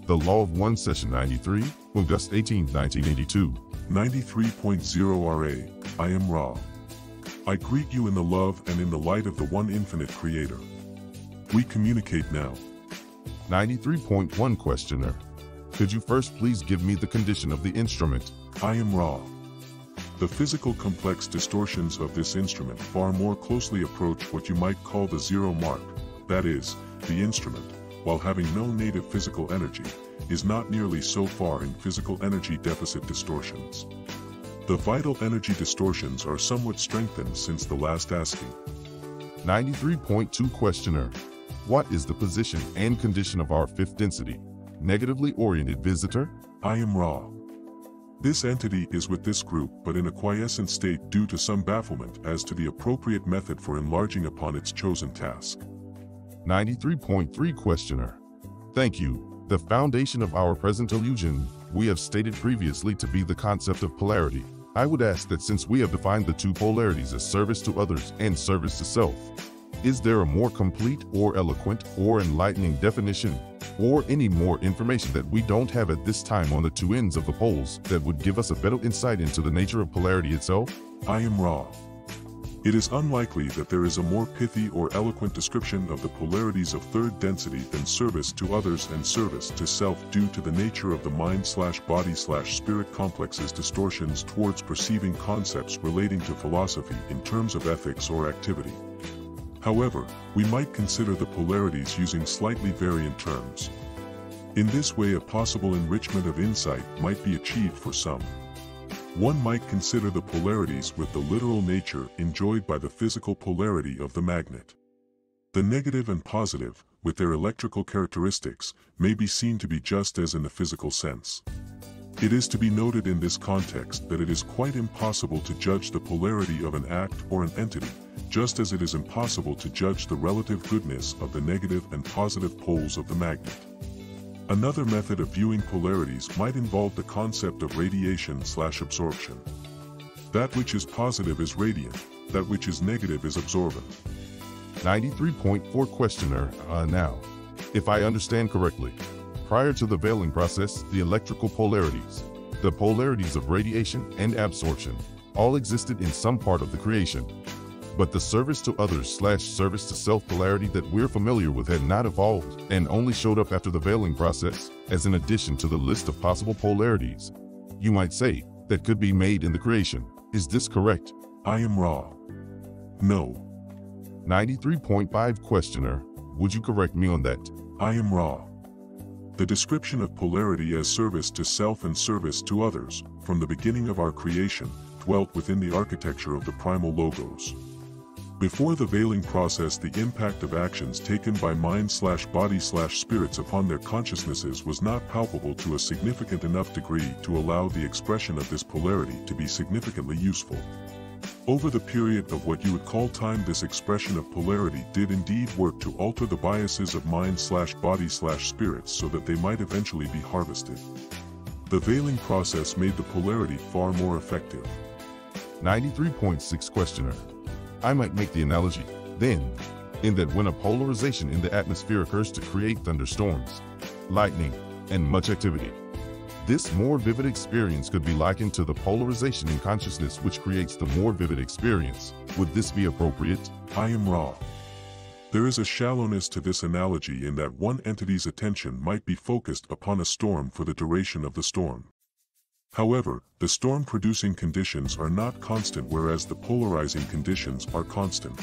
The Law of One, Session 93, August 18, 1982. 93.0 RA, I am Ra. I greet you in the love and in the light of the one infinite Creator. We communicate now. 93.1 Questioner. Could you first please give me the condition of the instrument? I am Ra. The physical complex distortions of this instrument far more closely approach what you might call the zero mark, that is, the instrument, while having no native physical energy, is not nearly so far in physical energy deficit distortions. The vital energy distortions are somewhat strengthened since the last asking. 93.2 Questioner. What is the position and condition of our fifth density, negatively oriented visitor? I am Ra. This entity is with this group but in a quiescent state due to some bafflement as to the appropriate method for enlarging upon its chosen task. 93.3 Questioner. Thank you. The foundation of our present illusion, we have stated previously to be the concept of polarity. I would ask that since we have defined the two polarities as service to others and service to self, is there a more complete or eloquent or enlightening definition, or any more information that we don't have at this time on the two ends of the poles that would give us a better insight into the nature of polarity itself? I am Ra. It is unlikely that there is a more pithy or eloquent description of the polarities of third density than service to others and service to self due to the nature of the mind/body/spirit complex's distortions towards perceiving concepts relating to philosophy in terms of ethics or activity. However, we might consider the polarities using slightly variant terms. In this way, a possible enrichment of insight might be achieved for some. One might consider the polarities with the literal nature enjoyed by the physical polarity of the magnet. The negative and positive, with their electrical characteristics, may be seen to be just as in the physical sense. It is to be noted in this context that it is quite impossible to judge the polarity of an act or an entity, just as it is impossible to judge the relative goodness of the negative and positive poles of the magnet. Another method of viewing polarities might involve the concept of radiation/absorption. That which is positive is radiant, that which is negative is absorbent. 93.4 Questioner. Now, if I understand correctly, prior to the veiling process, the electrical polarities, the polarities of radiation and absorption, all existed in some part of the creation. But the service to others/service to self polarity that we're familiar with had not evolved and only showed up after the veiling process, as an addition to the list of possible polarities, you might say, that could be made in the creation. Is this correct? I am Ra. No. 93.5 Questioner. Would you correct me on that? I am Ra. The description of polarity as service to self and service to others, from the beginning of our creation, dwelt within the architecture of the primal logos. Before the veiling process, the impact of actions taken by mind/body/spirits upon their consciousnesses was not palpable to a significant enough degree to allow the expression of this polarity to be significantly useful. Over the period of what you would call time, this expression of polarity did indeed work to alter the biases of mind/body/spirits so that they might eventually be harvested. The veiling process made the polarity far more effective. 93.6 Questioner. I might make the analogy, then, in that when a polarization in the atmosphere occurs to create thunderstorms, lightning, and much activity, this more vivid experience could be likened to the polarization in consciousness which creates the more vivid experience. Would this be appropriate? I am Ra. There is a shallowness to this analogy in that one entity's attention might be focused upon a storm for the duration of the storm. However, the storm-producing conditions are not constant, whereas the polarizing conditions are constant.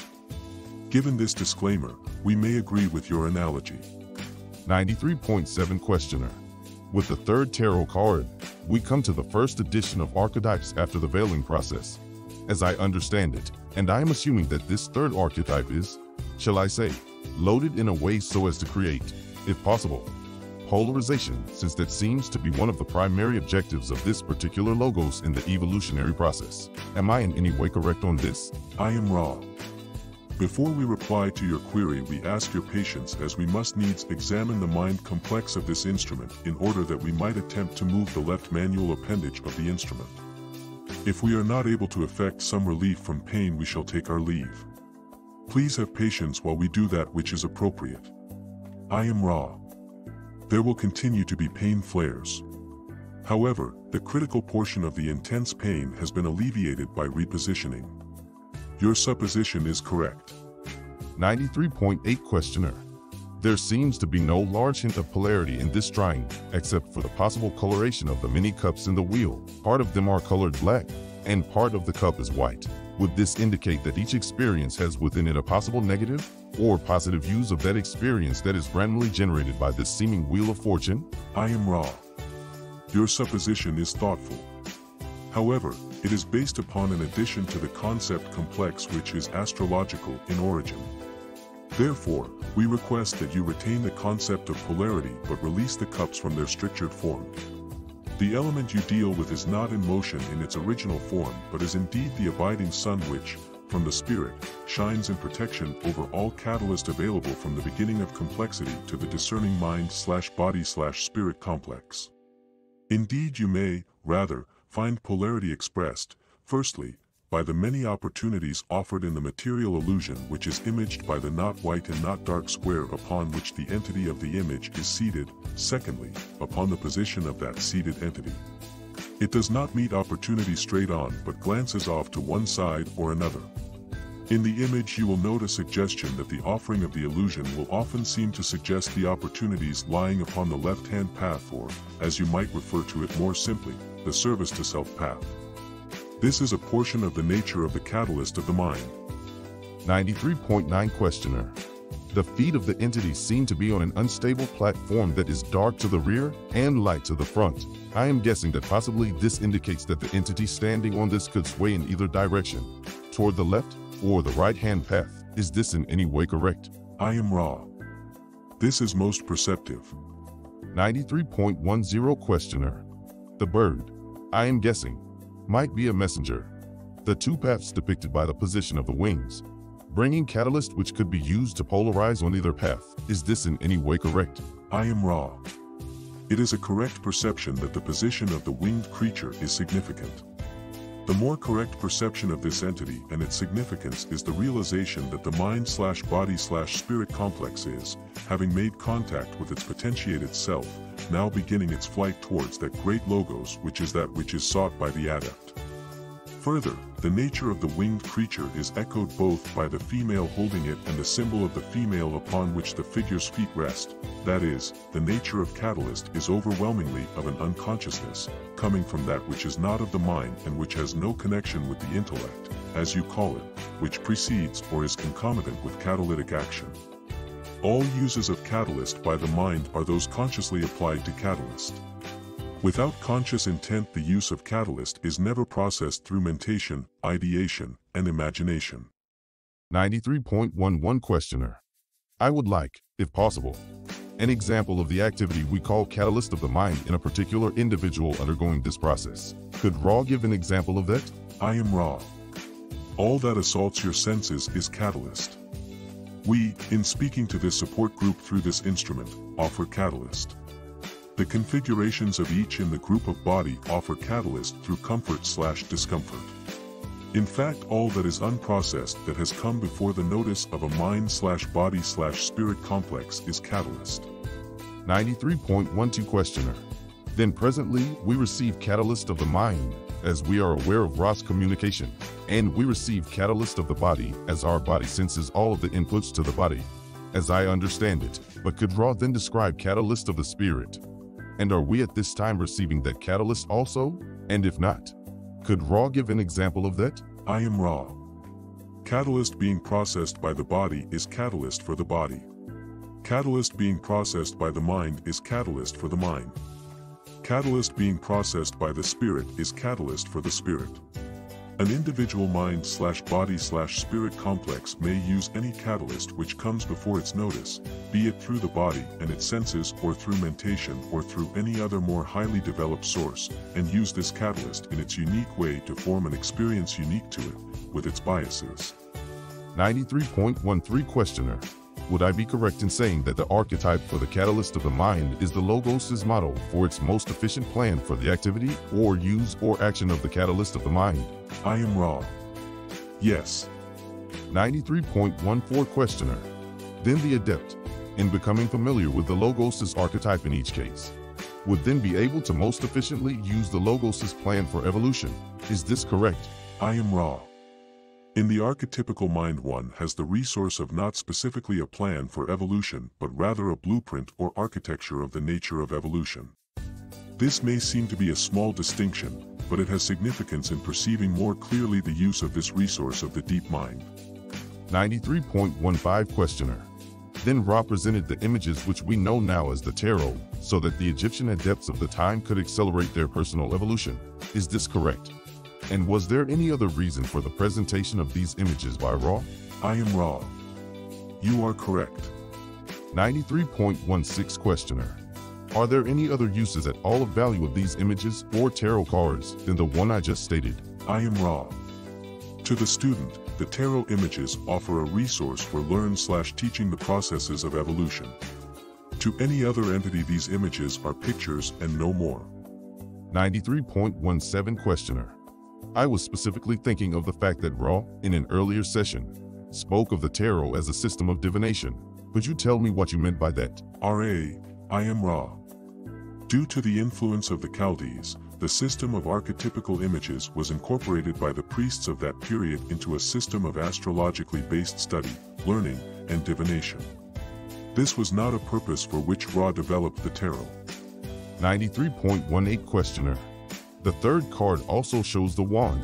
Given this disclaimer, we may agree with your analogy. 93.7 Questioner. With the third tarot card, we come to the first edition of archetypes after the veiling process, as I understand it, and I am assuming that this third archetype is, shall I say, loaded in a way so as to create, if possible, polarization, since that seems to be one of the primary objectives of this particular logos in the evolutionary process. Am I in any way correct on this? I am Ra. Before we reply to your query, we ask your patience, as we must needs examine the mind complex of this instrument in order that we might attempt to move the left manual appendage of the instrument. If we are not able to effect some relief from pain, we shall take our leave. Please have patience while we do that which is appropriate. I am Ra. There will continue to be pain flares. However, the critical portion of the intense pain has been alleviated by repositioning. Your supposition is correct. 93.8 Questioner. There seems to be no large hint of polarity in this drawing, except for the possible coloration of the many cups in the wheel. Part of them are colored black, and part of the cup is white. Would this indicate that each experience has within it a possible negative or positive use of that experience that is randomly generated by this seeming wheel of fortune? I am raw. Your supposition is thoughtful. However, it is based upon an addition to the concept complex which is astrological in origin. Therefore, we request that you retain the concept of polarity but release the cups from their strictured form. The element you deal with is not in motion in its original form but is indeed the abiding sun which, from the spirit, shines in protection over all catalyst available from the beginning of complexity to the discerning mind/body/spirit complex. Indeed you may, rather, find polarity expressed, firstly, by the many opportunities offered in the material illusion which is imaged by the not white and not dark square upon which the entity of the image is seated, secondly, upon the position of that seated entity. It does not meet opportunity straight on but glances off to one side or another. In the image you will note a suggestion that the offering of the illusion will often seem to suggest the opportunities lying upon the left-hand path or, as you might refer to it more simply, the service to self path. This is a portion of the nature of the catalyst of the mind. 93.9 Questioner. The feet of the entity seem to be on an unstable platform that is dark to the rear and light to the front. I am guessing that possibly this indicates that the entity standing on this could sway in either direction, toward the left or the right-hand path. Is this in any way correct? I am raw. This is most perceptive. 93.10 Questioner. The bird, I am guessing, might be a messenger. The two paths depicted by the position of the wings, bringing catalyst which could be used to polarize on either path. Is this in any way correct? I am raw. It is a correct perception that the position of the winged creature is significant. The more correct perception of this entity and its significance is the realization that the mind/body/spirit complex is, having made contact with its potentiated self, now beginning its flight towards that great logos which is that which is sought by the adept. Further, the nature of the winged creature is echoed both by the female holding it and the symbol of the female upon which the figure's feet rest. That is, the nature of catalyst is overwhelmingly of an unconsciousness, coming from that which is not of the mind and which has no connection with the intellect, as you call it, which precedes or is concomitant with catalytic action. All uses of catalyst by the mind are those consciously applied to catalyst. Without conscious intent, the use of catalyst is never processed through mentation, ideation, and imagination. 93.11 Questioner. I would like, if possible, an example of the activity we call catalyst of the mind in a particular individual undergoing this process. Could Ra give an example of that? I am Ra. All that assaults your senses is catalyst. We, in speaking to this support group through this instrument, offer catalyst. The configurations of each in the group of body offer catalyst through comfort/discomfort. In fact, all that is unprocessed that has come before the notice of a mind/body/spirit complex is catalyst. 93.12 Questioner. Then presently we receive catalyst of the mind, as we are aware of Ra's communication, and we receive catalyst of the body, as our body senses all of the inputs to the body, as I understand it. But could Ra then describe catalyst of the spirit? And are we at this time receiving that catalyst also? And if not, could Ra give an example of that? I am Ra. Catalyst being processed by the body is catalyst for the body. Catalyst being processed by the mind is catalyst for the mind. Catalyst being processed by the spirit is catalyst for the spirit. An individual mind/body/spirit complex may use any catalyst which comes before its notice, be it through the body and its senses or through mentation or through any other more highly developed source, and use this catalyst in its unique way to form an experience unique to it, with its biases. 93.13 Questioner. Would I be correct in saying that the archetype for the catalyst of the mind is the Logos' model for its most efficient plan for the activity or use or action of the catalyst of the mind? I am Ra. Yes. 93.14 Questioner. Then the adept, and becoming familiar with the Logos' archetype in each case, would then be able to most efficiently use the Logos' plan for evolution. Is this correct? I am Ra. In the archetypical mind, one has the resource of not specifically a plan for evolution, but rather a blueprint or architecture of the nature of evolution. This may seem to be a small distinction, but it has significance in perceiving more clearly the use of this resource of the deep mind. 93.15 Questioner. Then Ra presented the images which we know now as the tarot, so that the Egyptian adepts of the time could accelerate their personal evolution. Is this correct? And was there any other reason for the presentation of these images by Ra? I am Ra. You are correct. 93.16 Questioner. Are there any other uses at all of value of these images or tarot cards than the one I just stated? I am Ra. To the student, the tarot images offer a resource for learn/teaching the processes of evolution. To any other entity, these images are pictures and no more. 93.17 Questioner. I was specifically thinking of the fact that Ra, in an earlier session, spoke of the tarot as a system of divination. Could you tell me what you meant by that? I am Ra. Due to the influence of the Chaldees, the system of archetypical images was incorporated by the priests of that period into a system of astrologically based study, learning, and divination. This was not a purpose for which Ra developed the tarot. 93.18 Questioner. The third card also shows the wand.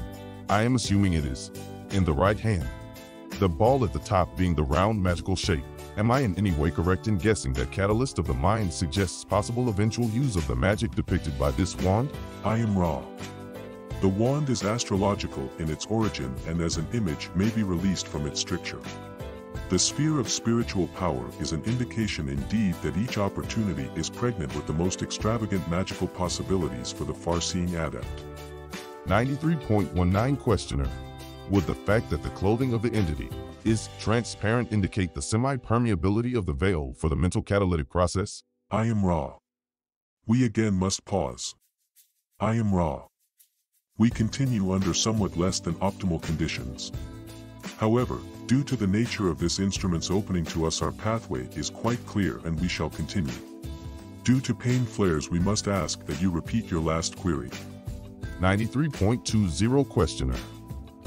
I am assuming it is in the right hand, the ball at the top being the round magical shape. Am I in any way correct in guessing that Catalyst of the Mind suggests possible eventual use of the magic depicted by this wand? I am Ra. The wand is astrological in its origin and as an image may be released from its stricture. The sphere of spiritual power is an indication indeed that each opportunity is pregnant with the most extravagant magical possibilities for the far-seeing adept. 93.19 Questioner. Would the fact that the clothing of the entity is transparent indicate the semi-permeability of the veil for the mental catalytic process? I am Ra. We again must pause. I am Ra. We continue under somewhat less than optimal conditions. However, due to the nature of this instrument's opening to us, our pathway is quite clear and we shall continue. Due to pain flares, we must ask that you repeat your last query. 93.20 Questioner.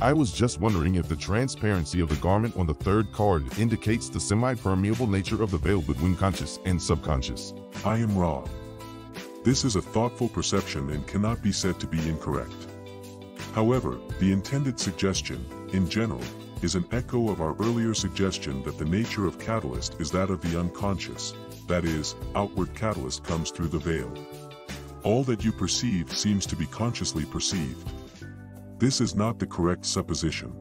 I was just wondering if the transparency of the garment on the third card indicates the semi-permeable nature of the veil between conscious and subconscious. I am Ra. This is a thoughtful perception and cannot be said to be incorrect. However, the intended suggestion, in general, is an echo of our earlier suggestion that the nature of catalyst is that of the unconscious, that is, outward catalyst comes through the veil. All that you perceive seems to be consciously perceived. This is not the correct supposition.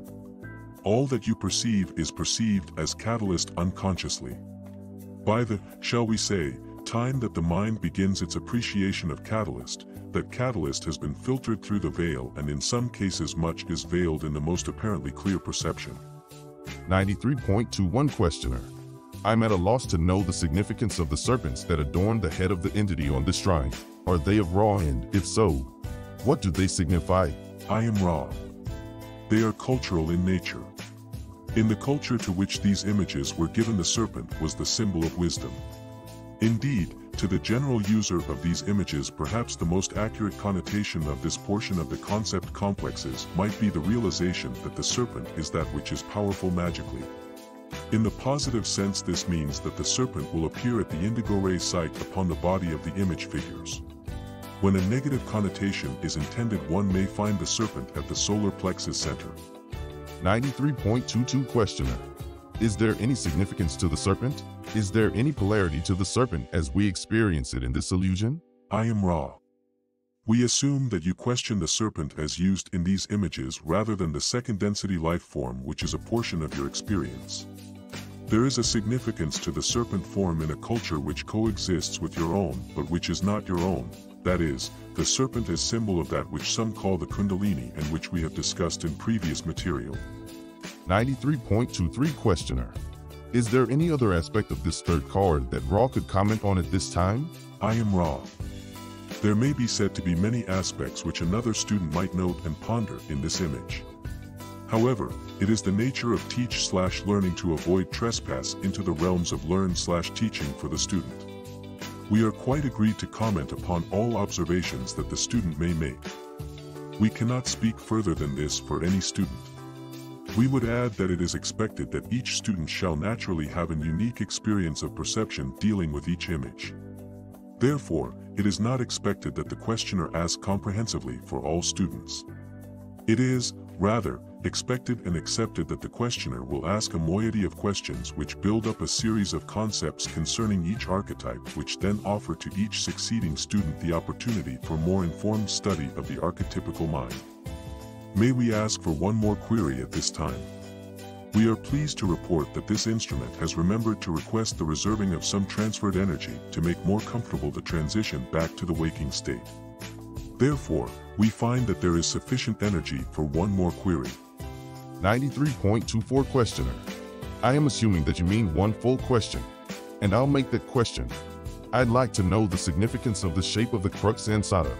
All that you perceive is perceived as catalyst unconsciously. By the, shall we say, time that the mind begins its appreciation of catalyst, that catalyst has been filtered through the veil, and in some cases much is veiled in the most apparently clear perception. 93.21 Questioner. I'm at a loss to know the significance of the serpents that adorn the head of the entity on this shrine. Are they of Ra, and if so, what do they signify? I am Ra. They are cultural in nature. In the culture to which these images were given, the serpent was the symbol of wisdom. Indeed, to the general user of these images, perhaps the most accurate connotation of this portion of the concept complexes might be the realization that the serpent is that which is powerful magically. In the positive sense, this means that the serpent will appear at the indigo ray site upon the body of the image figures. When a negative connotation is intended, one may find the serpent at the solar plexus center. 93.22 Questioner. Is there any significance to the serpent? Is there any polarity to the serpent as we experience it in this illusion? I am Ra. We assume that you question the serpent as used in these images rather than the second density life form, which is a portion of your experience. There is a significance to the serpent form in a culture which coexists with your own, but which is not your own. That is, the serpent is symbol of that which some call the Kundalini and which we have discussed in previous material. 93.23 Questioner. Is there any other aspect of this third card that Ra could comment on at this time? I am Ra. There may be said to be many aspects which another student might note and ponder in this image. However, it is the nature of teach/learning to avoid trespass into the realms of learn/teaching for the student. We are quite agreed to comment upon all observations that the student may make. We cannot speak further than this for any student. We would add that it is expected that each student shall naturally have an unique experience of perception dealing with each image. Therefore, it is not expected that the questioner ask comprehensively for all students. It is, rather, expected and accepted that the questioner will ask a moiety of questions which build up a series of concepts concerning each archetype, which then offer to each succeeding student the opportunity for more informed study of the archetypical mind. May we ask for one more query at this time? We are pleased to report that this instrument has remembered to request the reserving of some transferred energy to make more comfortable the transition back to the waking state. Therefore, we find that there is sufficient energy for one more query. 93.24 Questioner. I am assuming that you mean one full question, and I'll make that question. I'd like to know the significance of the shape of the crux ansata,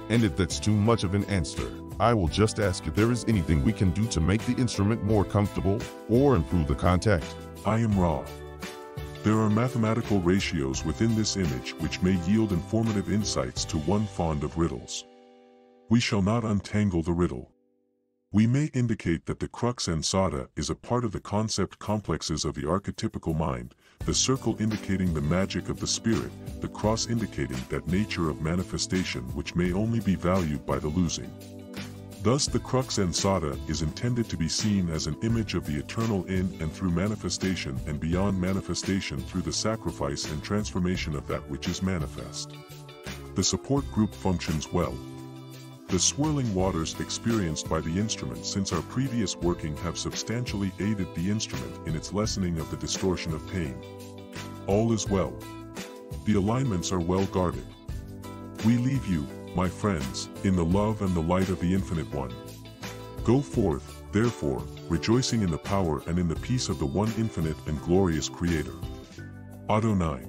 and if that's too much of an answer, I will just ask if there is anything we can do to make the instrument more comfortable or improve the contact. I am raw. There are mathematical ratios within this image which may yield informative insights to one fond of riddles. We shall not untangle the riddle. We may indicate that the crux ansata is a part of the concept complexes of the archetypical mind, the circle indicating the magic of the spirit, the cross indicating that nature of manifestation which may only be valued by the losing. Thus the crux ansata is intended to be seen as an image of the eternal in and through manifestation and beyond manifestation through the sacrifice and transformation of that which is manifest. The support group functions well. The swirling waters experienced by the instrument since our previous working have substantially aided the instrument in its lessening of the distortion of pain. All is well. The alignments are well guarded. We leave you, my friends, in the love and the light of the Infinite One. Go forth, therefore, rejoicing in the power and in the peace of the one infinite and glorious Creator. Adonai.